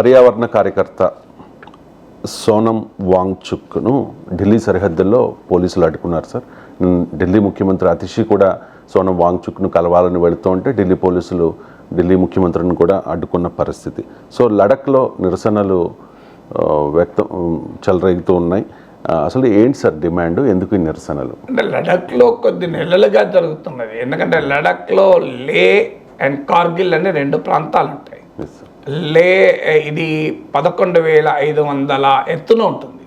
పర్యావరణ కార్యకర్త సోనం వాంగ్చుక్ను ఢిల్లీ సరిహద్దుల్లో పోలీసులు అడ్డుకున్నారు సార్. ఢిల్లీ ముఖ్యమంత్రి అతిషి కూడా సోనం వాంగ్చుక్ను కలవాలని వెళుతూ ఉంటే ఢిల్లీ పోలీసులు ఢిల్లీ ముఖ్యమంత్రిని కూడా అడ్డుకున్న పరిస్థితి. సో లడఖ్లో నిరసనలు చెలరేగుతూ ఉన్నాయి. అసలు ఏంటి సార్ డిమాండ్, ఎందుకు ఈ నిరసనలు? అంటే లడఖ్లో కొద్ది నెలలుగా జరుగుతున్నది. ఎందుకంటే లడఖ్లో లే అండ్ కార్గిల్ అనే 2 ప్రాంతాలు ఉంటాయి. లే ఇది 11,500 ఎత్తున ఉంటుంది.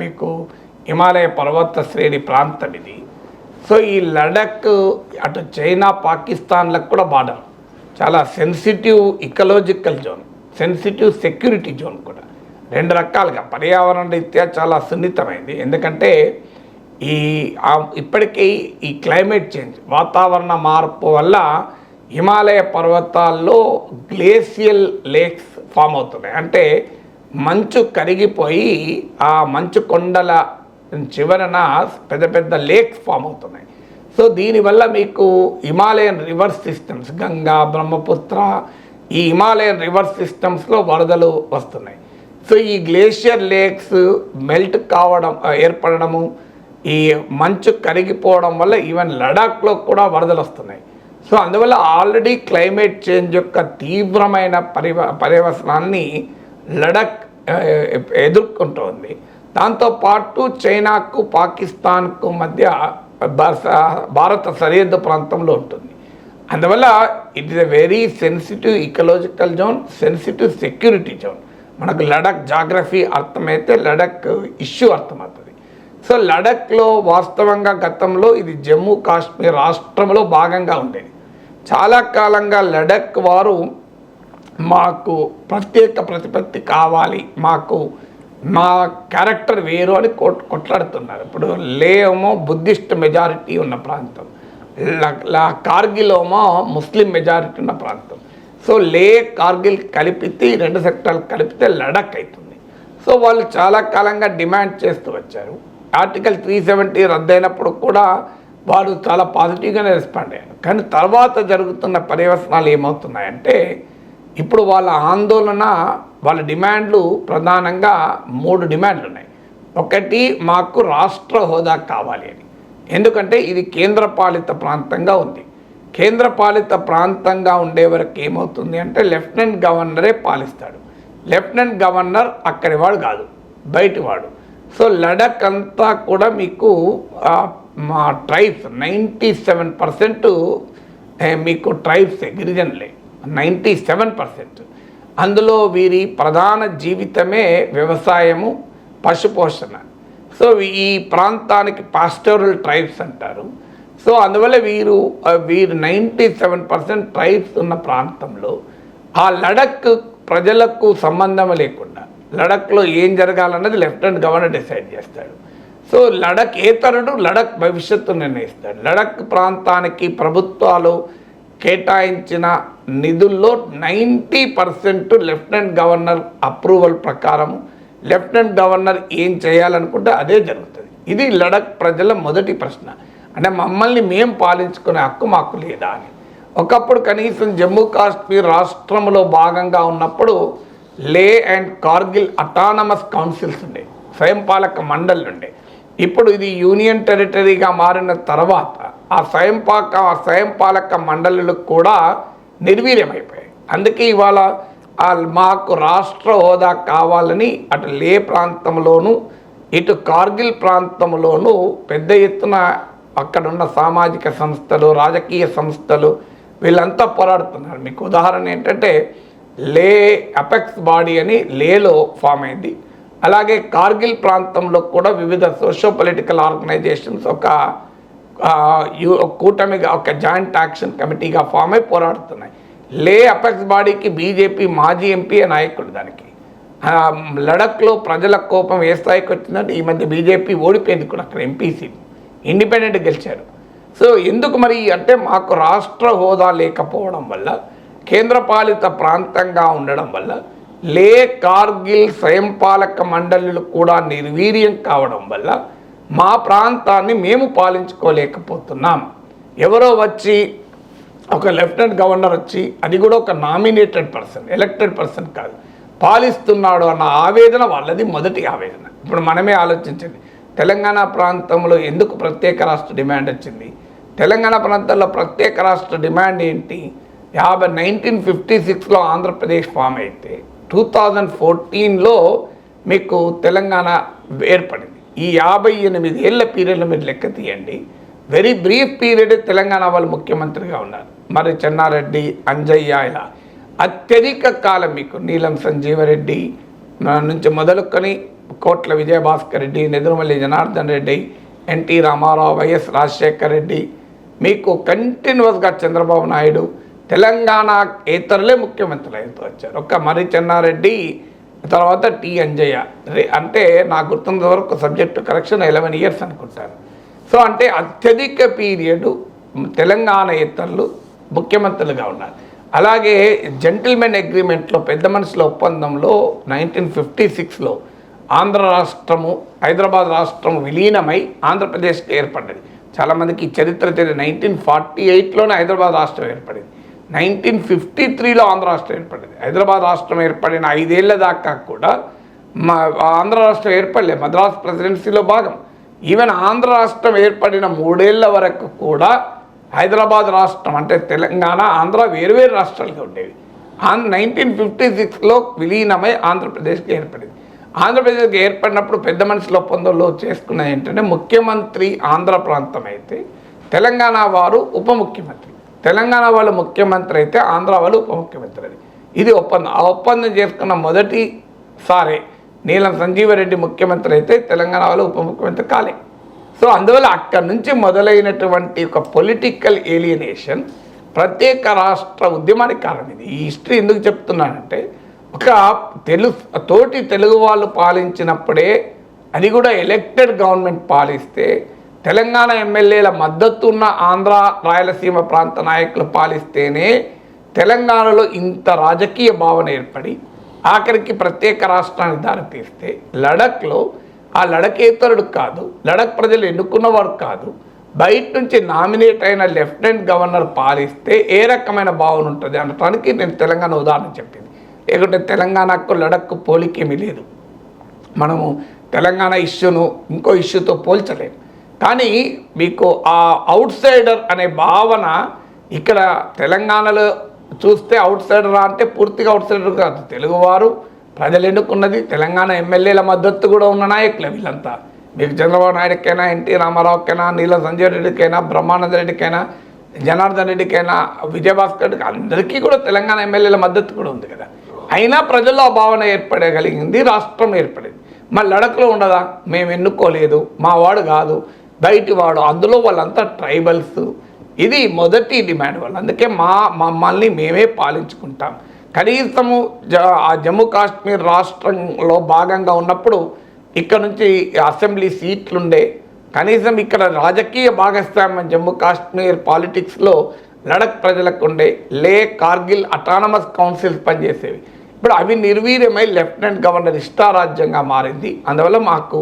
మీకు హిమాలయ పర్వత శ్రేణి ప్రాంతం ఇది. సో ఈ లడఖ్ అటు చైనా పాకిస్తాన్లకు కూడా బార్డర్, చాలా sensitive ecological zone, sensitive security zone కూడా. 2 రకాలుగా పర్యావరణ రీత్యా చాలా సున్నితమైంది. ఎందుకంటే ఇప్పటికీ ఈ క్లైమేట్ చేంజ్, వాతావరణ మార్పు వల్ల హిమాలయ పర్వతాల్లో గ్లేసియల్ లేక్స్ ఫామ్ అవుతున్నాయి. అంటే మంచు కరిగిపోయి ఆ మంచు కొండల చివరన పెద్ద పెద్ద లేక్స్ ఫామ్ అవుతున్నాయి. సో దీనివల్ల మీకు Himalayan river systems, Ganga, Brahmaputra, ఈ హిమాలయన్ రివర్ సిస్టమ్స్లో వరదలు వస్తున్నాయి. సో ఈ గ్లేషియర్ లేక్స్ మెల్ట్ కావడం, ఏర్పడము, ఈ మంచు కరిగిపోవడం వల్ల ఈవెన్ లడాఖ్లో కూడా వరదలు వస్తున్నాయి. సో అందువల్ల ఆల్రెడీ క్లైమేట్ చేంజ్ యొక్క తీవ్రమైన పర్యవసనాన్ని లడఖ్ ఎదుర్కొంటోంది. దాంతోపాటు చైనాకు పాకిస్తాన్కు మధ్య భారత సరిహద్దు ప్రాంతంలో ఉంటుంది. అందువల్ల it is a very sensitive ecological zone, sensitive security zone. మనకు లడఖ్ జాగ్రఫీ అర్థమైతే లడఖ్ ఇష్యూ అర్థమవుతుంది. సో లడఖ్లో వాస్తవంగా గతంలో ఇది జమ్మూ కాశ్మీర్ రాష్ట్రంలో భాగంగా ఉండేది. చాలా కాలంగా లడఖ్ వారు మాకు ప్రత్యేక ప్రతిపత్తి కావాలి, మా క్యారెక్టర్ వేరు అని కొట్లాడుతున్నారు. ఇప్పుడు లే ఏమో బుద్ధిస్ట్ మెజారిటీ ఉన్న ప్రాంతం, కార్గిల్ ఏమో ముస్లిం మెజారిటీ ఉన్న ప్రాంతం. సో లే కార్గిల్ కలిపితే 2 సెక్టార్లు కలిపితే లడఖ్ అవుతుంది. సో వాళ్ళు చాలా కాలంగా డిమాండ్ చేస్తూ వచ్చారు. ఆర్టికల్ 370 రద్దయినప్పుడు కూడా వారు చాలా పాజిటివ్గానే రెస్పాండ్ అయ్యారు. కానీ తర్వాత జరుగుతున్న పర్యవసనాలు ఏమవుతున్నాయంటే, ఇప్పుడు వాళ్ళ ఆందోళన, వాళ్ళ డిమాండ్లు ప్రధానంగా 3 డిమాండ్లు ఉన్నాయి. ఒకటి, మాకు రాష్ట్ర హోదా కావాలి అని. ఎందుకంటే ఇది కేంద్రపాలిత ప్రాంతంగా ఉంది. కేంద్రపాలిత ప్రాంతంగా ఉండే వరకు ఏమవుతుంది అంటే లెఫ్టినెంట్ గవర్నరే పాలిస్తాడు. లెఫ్టినెంట్ గవర్నర్ అక్కడి వాడు కాదు, బయటివాడు. సో లడఖ్ అంతా కూడా మీకు మా ట్రైబ్స్ 97% మీకు ట్రైబ్సే, గిరిజనులే 97%. అందులో వీరి ప్రధాన జీవితమే వ్యవసాయము, పశుపోషణ. సో ఈ ప్రాంతానికి పాస్టోరల్ ట్రైబ్స్ అంటారు. సో అందువల్ల వీరు 97% ట్రైబ్స్ ఉన్న ప్రాంతంలో ఆ లడఖ్ ప్రజలకు సంబంధం లేకుండా లడఖ్లో ఏం జరగాలన్నది లెఫ్టినెంట్ గవర్నర్ డిసైడ్ చేస్తాడు. సో లడఖ్ ఏతరుడు లడఖ్ భవిష్యత్తు నిర్ణయిస్తాడు. లడఖ్ ప్రాంతానికి ప్రభుత్వాలు కేటాయించిన నిధుల్లో 90% లెఫ్టినెంట్ గవర్నర్ అప్రూవల్ ప్రకారము లెఫ్టినెంట్ గవర్నర్ ఏం చేయాలనుకుంటే అదే జరుగుతుంది. ఇది లడఖ్ ప్రజల మొదటి ప్రశ్న. అంటే మమ్మల్ని మేము పాలించుకునే హక్కు మాకు లేదా అని. ఒకప్పుడు కనీసం జమ్మూ కాశ్మీర్ రాష్ట్రంలో భాగంగా ఉన్నప్పుడు లే అండ్ కార్గిల్ అటానమస్ కౌన్సిల్స్ ఉండే, స్వయంపాలక మండళ్ళు ఉండే. ఇప్పుడు ఇది యూనియన్ టెరిటరీగా మారిన తర్వాత ఆ స్వయంపాలక మండలులకు కూడా నిర్వీర్యమైపోయాయి. అందుకే ఇవాళ మాకు రాష్ట్ర హోదా కావాలని అటు లే ప్రాంతంలోనూ ఇటు కార్గిల్ ప్రాంతంలోనూ పెద్ద ఎత్తున అక్కడున్న సామాజిక సంస్థలు, రాజకీయ సంస్థలు వీళ్ళంతా పోరాడుతున్నారు. మీకు ఉదాహరణ ఏంటంటే లే అపెక్స్ బాడీ అని లేలో ఫామ్ అయింది. అలాగే కార్గిల్ ప్రాంతంలో కూడా వివిధ సోషో పొలిటికల్ ఆర్గనైజేషన్స్ ఒక కూటమిగా, ఒక జాయింట్ యాక్షన్ కమిటీగా ఫామ్ అయి పోరాడుతున్నాయి. లే అపెక్స్ బాడీకి బీజేపీ మాజీ ఎంపీ నాయకుడు. దానికి లడఖ్లో ప్రజల కోపం ఏ స్థాయికి వచ్చిందంటే ఈ మధ్య బీజేపీ ఓడిపోయింది కూడా అక్కడ ఎంపీసీ, ఇండిపెండెంట్ గెలిచారు. సో ఎందుకు మరి అంటే మాకు రాష్ట్ర హోదా లేకపోవడం వల్ల, కేంద్రపాలిత ప్రాంతంగా ఉండడం వల్ల లే కార్గిల్ స్వయంపాలక మండలులు కూడా నిర్వీర్యం కావడం వల్ల మా ప్రాంతాన్ని మేము పాలించుకోలేకపోతున్నాం. ఎవరో వచ్చి ఒక లెఫ్టినెంట్ గవర్నర్ వచ్చి, అది కూడా ఒక నామినేటెడ్ పర్సన్, ఎలక్టెడ్ పర్సన్ కాదు, పాలిస్తున్నాడు అన్న ఆవేదన వాళ్ళది మొదటి ఆవేదన. ఇప్పుడు మనమే ఆలోచించండి, తెలంగాణ ప్రాంతంలో ఎందుకు ప్రత్యేక రాష్ట్ర డిమాండ్ వచ్చింది? తెలంగాణ ప్రాంతంలో ప్రత్యేక రాష్ట్ర డిమాండ్ ఏంటి? 1956లో ఆంధ్రప్రదేశ్ ఫామ్ అయితే 2014లో మీకు తెలంగాణ ఏర్పడింది. ఈ 58 ఏళ్ల పీరియడ్లో మీరు లెక్క తీయండి. వెరీ బ్రీఫ్ పీరియడ్ తెలంగాణ వాళ్ళు ముఖ్యమంత్రిగా ఉన్నారు. మరి చెన్నారెడ్డి, అంజయ్య, ఇలా అత్యధిక కాలం మీకు నీలం సంజీవరెడ్డి నుంచి మొదలుకొని కోట్ల విజయభాస్కర్ రెడ్డి, నెదురుమల్లి జనార్దన్ రెడ్డి, ఎన్టీ రామారావు, వైఎస్ రాజశేఖర్ రెడ్డి, మీకు కంటిన్యూస్గా చంద్రబాబు నాయుడు, తెలంగాణ ఏతరులే ముఖ్యమంత్రులు అవుతూ వచ్చారు. ఒక్క మరి చెన్నారెడ్డి తర్వాత టి అంజయ్య, అంటే నాకు గుర్తున్నంత వరకు సబ్జెక్టు కరెక్షన్ 11 years అనుకుంటాను. సో అంటే అత్యధిక పీరియడ్ తెలంగాణ ఏతరులు ముఖ్యమంత్రులుగా ఉన్నారు. అలాగే జెంటిల్మెన్ అగ్రిమెంట్లో, పెద్ద మనుషుల ఒప్పందంలో 1956లో ఆంధ్ర రాష్ట్రము, హైదరాబాద్ రాష్ట్రం విలీనమై ఆంధ్రప్రదేశ్కి ఏర్పడ్డది. చాలామందికి చరిత్ర తెలియదు. 1948లోనే హైదరాబాద్ రాష్ట్రం ఏర్పడింది. 1953లో ఆంధ్ర రాష్ట్రం ఏర్పడింది. హైదరాబాద్ రాష్ట్రం ఏర్పడిన 5 ఏళ్ల దాకా కూడా ఆంధ్ర రాష్ట్రం ఏర్పడలేదు. మద్రాస్ ప్రెసిడెన్సీలో భాగం. ఈవెన్ ఆంధ్ర రాష్ట్రం ఏర్పడిన 3 ఏళ్ల వరకు కూడా హైదరాబాద్ రాష్ట్రం అంటే తెలంగాణ, ఆంధ్ర వేరువేరు రాష్ట్రాలుగా ఉండేవి. 1956లో విలీనమై ఆంధ్రప్రదేశ్కి ఏర్పడింది. ఆంధ్రప్రదేశ్కి ఏర్పడినప్పుడు పెద్ద మనుషుల ఒప్పందంలో చేసుకున్న ఏంటంటే, ముఖ్యమంత్రి ఆంధ్ర ప్రాంతం అయితే తెలంగాణ వారు ఉప ముఖ్యమంత్రి, తెలంగాణ వాళ్ళు ముఖ్యమంత్రి అయితే ఆంధ్ర వాళ్ళు ఉప ముఖ్యమంత్రి. అది ఇది ఒప్పందం. ఆ ఒప్పందం చేసుకున్న మొదటిసారి నీలం సంజీవరెడ్డి ముఖ్యమంత్రి అయితే తెలంగాణ వాళ్ళు ఉప ముఖ్యమంత్రి కాలే. సో అందువల్ల అక్కడి నుంచి మొదలైనటువంటి ఒక పొలిటికల్ ఏలియనేషన్ ప్రత్యేక రాష్ట్ర ఉద్యమానికి కారణం. ఇది ఈ హిస్టరీ ఎందుకు చెప్తున్నానంటే, ఒక తోటి తెలుగు వాళ్ళు పాలించినప్పుడే, అది కూడా ఎలక్టెడ్ గవర్నమెంట్ పాలిస్తే, తెలంగాణ ఎమ్మెల్యేల మద్దతు ఉన్న ఆంధ్ర రాయలసీమ ప్రాంత నాయకులు పాలిస్తేనే తెలంగాణలో ఇంత రాజకీయ భావన ఏర్పడి ఆఖరికి ప్రత్యేక రాష్ట్రానికి దారితీస్తే, లడఖ్లో ఆ లడఖేతరుడు కాదు, లడఖ్ ప్రజలు ఎన్నుకున్నవాడు కాదు, బయట నుంచి నామినేట్ అయిన లెఫ్టినెంట్ గవర్నర్ పాలిస్తే ఏ రకమైన భావన ఉంటుంది అనటానికి నేను తెలంగాణ ఉదాహరణ చెప్పింది. లేకుంటే తెలంగాణకు లడఖ్కు పోలికేమీ లేదు. మనము తెలంగాణ ఇష్యూను ఇంకో ఇష్యూతో పోల్చలేము. కానీ మీకు ఆ అవుట్ సైడర్ అనే భావన ఇక్కడ తెలంగాణలో చూస్తే అవుట్ సైడర్ అంటే పూర్తిగా అవుట్ సైడర్ కాదు. తెలుగువారు ప్రజలు ఎన్నుకున్నది, తెలంగాణ ఎమ్మెల్యేల మద్దతు కూడా ఉన్న నాయకులు వీళ్ళంతా. మీకు చంద్రబాబు నాయుడుకైనా, ఎన్టీ రామారావుకైనా, నీలం సంజయ్ రెడ్డికైనా, బ్రహ్మానంద రెడ్డికైనా, జనార్దన్ రెడ్డికైనా, విజయభాస్కర్ రెడ్డికి, అందరికీ కూడా తెలంగాణ ఎమ్మెల్యేల మద్దతు కూడా ఉంది కదా. అయినా ప్రజల్లో ఆ భావన ఏర్పడగలిగింది, రాష్ట్రం ఏర్పడింది. మరి లడఖ్లో ఉండదా? మేము ఎన్నుకోలేదు, మా వాడు కాదు, బయటి వాడు, అందులో వాళ్ళంతా ట్రైబల్స్. ఇది మొదటి డిమాండ్ వాళ్ళు. అందుకే మమ్మల్ని మేమే పాలించుకుంటాం. కనీసము ఆ జమ్మూ కాశ్మీర్ రాష్ట్రంలో భాగంగా ఉన్నప్పుడు ఇక్కడ నుంచి అసెంబ్లీ సీట్లుండే, కనీసం ఇక్కడ రాజకీయ భాగస్వామ్యం జమ్మూ కాశ్మీర్ పాలిటిక్స్లో లడఖ్ ప్రజలకు ఉండే, లే, కార్గిల్ అటానమస్ కౌన్సిల్స్ పనిచేసేవి. ఇప్పుడు అవి నిర్వీర్యమై లెఫ్టినెంట్ గవర్నర్ ఇష్టారాజ్యంగా మారింది. అందువల్ల మాకు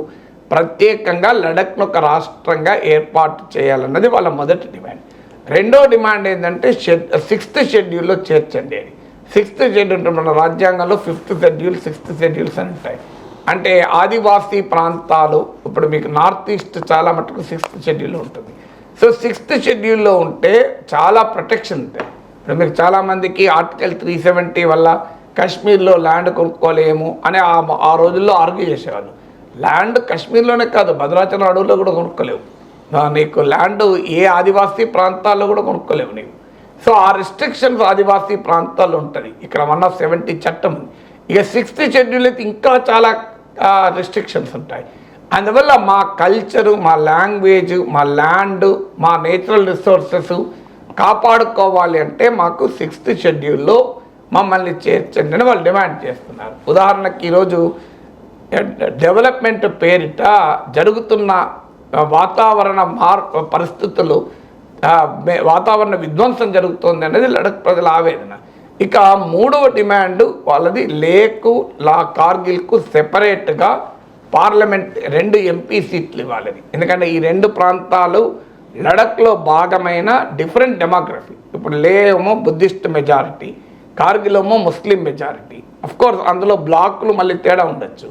ప్రత్యేకంగా లడఖ్ను ఒక రాష్ట్రంగా ఏర్పాటు చేయాలన్నది వాళ్ళ మొదటి డిమాండ్. రెండో డిమాండ్ ఏంటంటే 6th షెడ్యూల్లో చేర్చండి అని. 6th షెడ్యూల్ ఉంటుంది మన రాజ్యాంగంలో. 5th షెడ్యూల్, 6th షెడ్యూల్స్ అని ఉంటాయి. అంటే ఆదివాసీ ప్రాంతాలు, ఇప్పుడు మీకు నార్త్ ఈస్ట్ చాలా మటుకు 6th షెడ్యూల్లో ఉంటుంది. సో 6th షెడ్యూల్లో ఉంటే చాలా ప్రొటెక్షన్ ఉంటాయి. ఇప్పుడు మీకు చాలామందికి ఆర్టికల్ 370 వల్ల కాశ్మీర్లో ల్యాండ్ కొనుక్కోలేము అని ఆ రోజుల్లో ఆర్గ్యూ చేసేవాళ్ళు. ల్యాండ్ కాశ్మీర్లోనే కాదు, భద్రాచలం అడవుల్లో కూడా కొనుక్కోలేవు. నీకు ల్యాండ్ ఏ ఆదివాసీ ప్రాంతాల్లో కూడా కొనుక్కోలేవు నీవు. సో ఆ రిస్ట్రిక్షన్స్ ఆదివాసీ ప్రాంతాల్లో ఉంటుంది. ఇక్కడ 170 చట్టం. ఇక 6th షెడ్యూల్ అయితే ఇంకా చాలా రిస్ట్రిక్షన్స్ ఉంటాయి. అందువల్ల మా కల్చరు, మా లాంగ్వేజ్, మా ల్యాండ్, మా నేచురల్ రిసోర్సెస్ కాపాడుకోవాలి అంటే మాకు 6th షెడ్యూల్లో మమ్మల్ని చేర్చండి అని వాళ్ళు డిమాండ్ చేస్తున్నారు. ఉదాహరణకి ఈరోజు డెవలప్మెంట్ పేరిట జరుగుతున్న వాతావరణ పరిస్థితులు, వాతావరణ విధ్వంసం జరుగుతుంది అనేది లడఖ్ ప్రజల ఆవేదన. ఇక మూడవ డిమాండ్ వాళ్ళది లేకు, కార్గిల్కు సెపరేట్గా పార్లమెంట్ 2 MP సీట్లు ఇవ్వాలని. ఎందుకంటే ఈ 2 ప్రాంతాలు లడఖ్లో భాగమైన డిఫరెంట్ డెమోగ్రఫీ. ఇప్పుడు లే ఏమో బుద్ధిస్ట్ మెజారిటీ, కార్గిల్ ఏమో ముస్లిం మెజారిటీ. కోర్స్ అందులో బ్లాక్లు మళ్ళీ తేడా ఉండొచ్చు.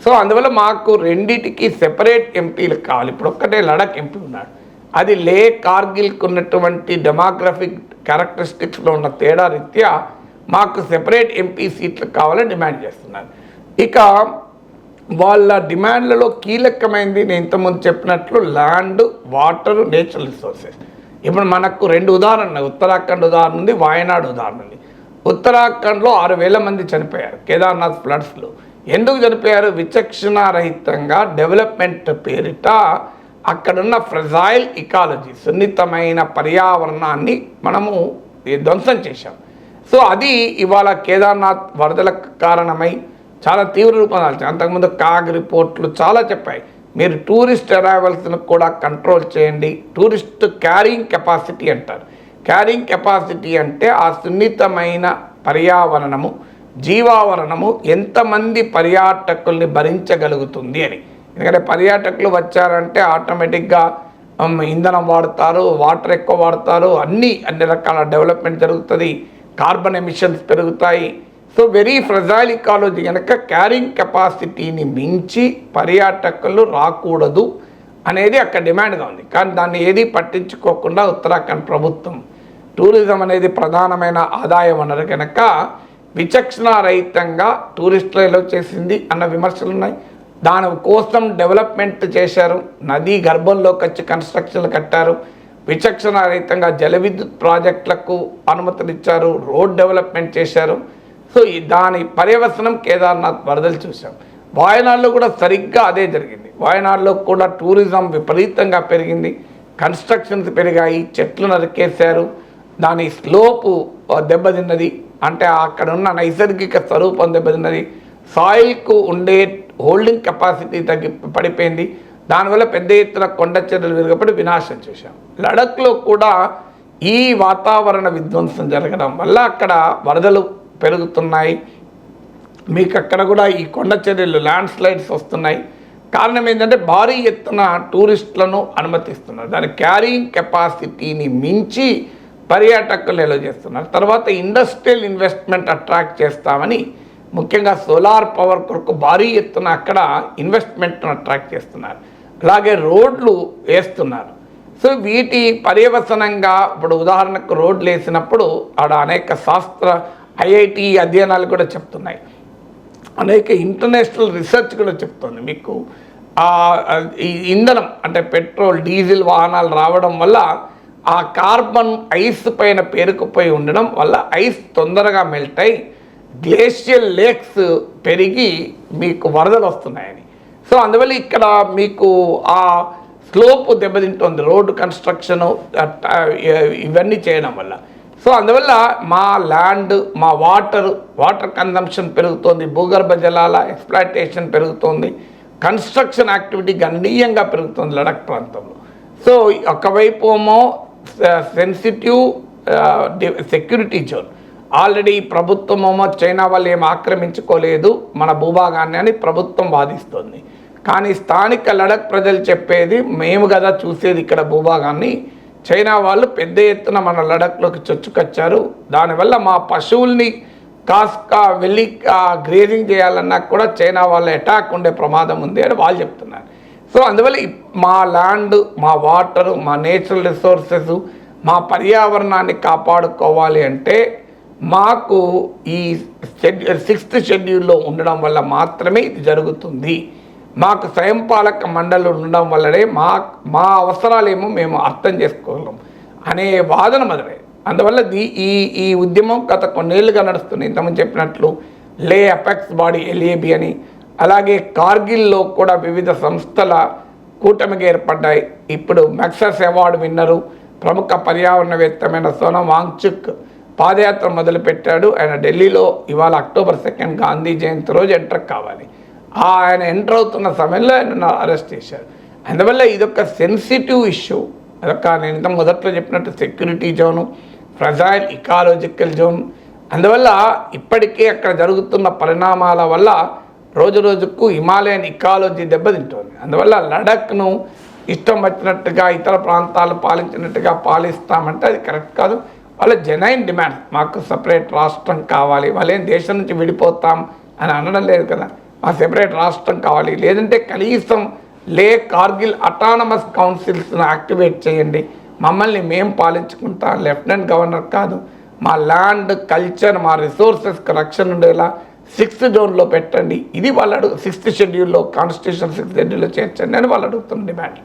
సో అందువల్ల మాకు రెండిటికి సెపరేట్ ఎంపీలు కావాలి. ఇప్పుడు ఒక్కటే లడఖ్ ఎంపీ ఉన్నాడు, అది లే కార్గిల్కి ఉన్నటువంటి డెమోగ్రఫిక్ క్యారెక్టరిస్టిక్స్లో ఉన్న తేడా రీత్యా మాకు సెపరేట్ ఎంపీ సీట్లు కావాలని డిమాండ్ చేస్తున్నారు. ఇక వాళ్ళ డిమాండ్లలో కీలకమైనది నేను ఇంతకుముందు చెప్పినట్లు ల్యాండ్, వాటర్, నేచురల్ రిసోర్సెస్. ఇప్పుడు మనకు 2 ఉదాహరణలు, ఉత్తరాఖండ్ ఉదాహరణ ఉంది, వాయనాడ్ ఉదాహరణ ఉంది. ఉత్తరాఖండ్లో 6,000 మంది చనిపోయారు కేదార్నాథ్ ఫ్లడ్స్లో. ఎందుకు చనిపోయారు? విచక్షణారహితంగా డెవలప్మెంట్ పేరిట అక్కడున్న ఫ్రెజైల్ ఇకాలజీ, సున్నితమైన పర్యావరణాన్ని మనము ధ్వంసం చేశాం. సో అది ఇవాళ కేదార్నాథ్ వరదలకు కారణమై చాలా తీవ్ర రూపం దాల్చింది. అంతకుముందు కాగ్ రిపోర్ట్లు చాలా చెప్పాయి, మీరు టూరిస్ట్ అరైవల్స్ను కూడా కంట్రోల్ చేయండి. టూరిస్ట్ క్యారింగ్ కెపాసిటీ అంటారు. క్యారింగ్ కెపాసిటీ అంటే ఆ సున్నితమైన పర్యావరణము, జీవావరణము ఎంతమంది పర్యాటకుల్ని భరించగలుగుతుంది అని. ఎందుకంటే పర్యాటకులు వచ్చారంటే ఆటోమేటిక్గా ఇంధనం వాడతారు, వాటర్ ఎక్కువ వాడతారు, అన్ని రకాల డెవలప్మెంట్ జరుగుతుంది, కార్బన్ ఎమిషన్స్ పెరుగుతాయి. సో వెరీ ఫ్రెజైల్ ఇకాలజీ కనుక క్యారింగ్ కెపాసిటీని మించి పర్యాటకులు రాకూడదు అనేది అక్కడ డిమాండ్గా ఉంది. కానీ దాన్ని ఏది పట్టించుకోకుండా ఉత్తరాఖండ్ ప్రభుత్వం, టూరిజం అనేది ప్రధానమైన ఆదాయ వనరు కనుక విచక్షణారహితంగా టూరిస్టులు చేసింది అన్న విమర్శలు ఉన్నాయి. దానికోసం డెవలప్మెంట్ చేశారు, నదీ గర్భంలోకి వచ్చి కన్స్ట్రక్షన్లు కట్టారు, విచక్షణారహితంగా జల విద్యుత్ ప్రాజెక్టులకు అనుమతులు ఇచ్చారు, రోడ్ డెవలప్మెంట్ చేశారు. సో దాని పర్యవసనం కేదార్నాథ్ వరదలు చూసాం. వాయనాడ్లో కూడా సరిగ్గా అదే జరిగింది. వాయనాడ్లో కూడా టూరిజం విపరీతంగా పెరిగింది, కన్స్ట్రక్షన్స్ పెరిగాయి, చెట్లు నరికేశారు, దాని స్లోపు దెబ్బతిన్నది, అంటే అక్కడ ఉన్న నైసర్గిక స్వరూపం దెబ్బతిన్నది, సాయిల్కు ఉండే హోల్డింగ్ కెపాసిటీ పడిపోయింది. దానివల్ల పెద్ద ఎత్తున కొండ చర్యలు విరగపడి వినాశనం చేశాం. లడఖ్లో కూడా ఈ వాతావరణ విధ్వంసం జరగడం వల్ల అక్కడ వరదలు పెరుగుతున్నాయి. మీకు అక్కడ కూడా ఈ కొండ చర్యలు, ల్యాండ్ స్లైడ్స్ వస్తున్నాయి. కారణం ఏంటంటే భారీ ఎత్తున టూరిస్టులను అనుమతిస్తున్నారు, దాని క్యారింగ్ కెపాసిటీని మించి పర్యాటకులు ఎలా చేస్తున్నారు. తర్వాత ఇండస్ట్రియల్ ఇన్వెస్ట్మెంట్ అట్రాక్ట్ చేస్తామని ముఖ్యంగా సోలార్ పవర్ కొరకు భారీ ఎత్తున అక్కడ ఇన్వెస్ట్మెంట్ను అట్రాక్ట్ చేస్తున్నారు, అలాగే రోడ్లు వేస్తున్నారు. సో వీటి పర్యవసనంగా ఇప్పుడు ఉదాహరణకు రోడ్లు వేసినప్పుడు ఆడ అనేక శాస్త్ర ఐఐటి అధ్యయనాలు కూడా చెప్తున్నాయి, అనేక ఇంటర్నేషనల్ రీసెర్చ్ కూడా చెప్తుంది. మీకు ఈ ఇంధనం అంటే పెట్రోల్, డీజిల్ వాహనాలు రావడం వల్ల ఆ కార్బన్ ఐస్ పైన పేరుకుపోయి ఉండడం వల్ల ఐస్ తొందరగా మెల్ట్ అయి గ్లేషియల్ లేక్స్ పెరిగి మీకు వరదలు వస్తున్నాయని. సో అందువల్ల ఇక్కడ మీకు ఆ స్లోప్ దెబ్బతింటుంది, రోడ్డు కన్స్ట్రక్షను ఇవన్నీ చేయడం వల్ల. సో అందువల్ల మా ల్యాండ్, మా వాటర్ కన్జంప్షన్ పెరుగుతోంది, భూగర్భ జలాల ఎక్స్ప్లాయిటేషన్ పెరుగుతోంది, కన్స్ట్రక్షన్ యాక్టివిటీ గణనీయంగా పెరుగుతుంది లడఖ్ ప్రాంతంలో. సో ఒకవైపు ఏమో సెన్సిటివ్ సెక్యూరిటీ జోన్, ఆల్రెడీ ప్రభుత్వం ఏమో చైనా వాళ్ళు ఏం ఆక్రమించుకోలేదు మన భూభాగాన్ని అని ప్రభుత్వం వాదిస్తుంది. కానీ స్థానిక లడఖ్ ప్రజలు చెప్పేది, మేము కదా చూసేది ఇక్కడ భూభాగాన్ని, చైనా వాళ్ళు పెద్ద ఎత్తున మన లడఖ్లోకి చొచ్చుకొచ్చారు, దానివల్ల మా పశువుల్ని కాస్త వెళ్ళి గ్రేజింగ్ చేయాలన్నా కూడా చైనా వాళ్ళ అటాక్ ఉండే ప్రమాదం ఉంది అని వాళ్ళు చెప్తున్నారు. సో అందువల్ల మా ల్యాండ్, మా వాటర్, మా నేచురల్ రిసోర్సెస్, మా పర్యావరణాన్ని కాపాడుకోవాలి అంటే మాకు ఈ 6th షెడ్యూల్లో ఉండడం వల్ల మాత్రమే ఇది జరుగుతుంది. మాకు స్వయంపాలక మండలి ఉండడం వల్లనే మా అవసరాలేమో మేము అర్థం చేసుకోగలం అనే వాదన మొదలై. అందువల్ల ఈ ఉద్యమం గత కొన్నేళ్లుగా నడుస్తుంది. ఇంతకుముందు చెప్పినట్లు లే అపెక్స్ బాడీ LAB అని, అలాగే కార్గిల్లో కూడా వివిధ సంస్థల కూటమిగా ఏర్పడ్డాయి. ఇప్పుడు మ్యాగ్సెస్ అవార్డు విన్నరు ప్రముఖ పర్యావరణవేత్తమైన సోనం వాంగ్చుక్ పాదయాత్ర మొదలుపెట్టాడు. ఆయన ఢిల్లీలో ఇవాళ అక్టోబర్ 2 గాంధీ జయంతి రోజు ఎంటర్ కావాలి. ఆయన ఎంటర్ అవుతున్న సమయంలో ఆయన అరెస్ట్ చేశారు. అందువల్ల ఇదొక సెన్సిటివ్ ఇష్యూ. అదొక నేను ఇంత మొదట్లో చెప్పినట్టు సెక్యూరిటీ జోను, ఫ్రెజైల్ ఇకాలజికల్ జోన్. అందువల్ల ఇప్పటికే అక్కడ జరుగుతున్న పరిణామాల వల్ల రోజు రోజుకు హిమాలయన్ ఇకాలజీ దెబ్బతింటుంది. అందువల్ల లడఖ్ను ఇష్టం వచ్చినట్టుగా ఇతర ప్రాంతాలు పాలించినట్టుగా పాలిస్తామంటే అది కరెక్ట్ కాదు. వాళ్ళ జెన్యున్ డిమాండ్, మాకు సపరేట్ రాష్ట్రం కావాలి, వాళ్ళు ఏం దేశం నుంచి విడిపోతాం అని అనడం లేదు కదా, మా సెపరేట్ రాష్ట్రం కావాలి, లేదంటే కనీసం కార్గిల్ అటానమస్ కౌన్సిల్స్ను యాక్టివేట్ చేయండి, మమ్మల్ని మేము పాలించుకుంటాం, లెఫ్టినెంట్ గవర్నర్ కాదు, మా ల్యాండ్ కల్చర్ మా రిసోర్సెస్కి రక్షణ ఉండేలా 6th జోన్లో పెట్టండి, ఇది వాళ్ళు 6th షెడ్యూల్లో కాన్స్టిట్యూషన్ 6th షెడ్యూల్లో చేర్చండి అని వాళ్ళు అడుగుతున్న డిమాండ్.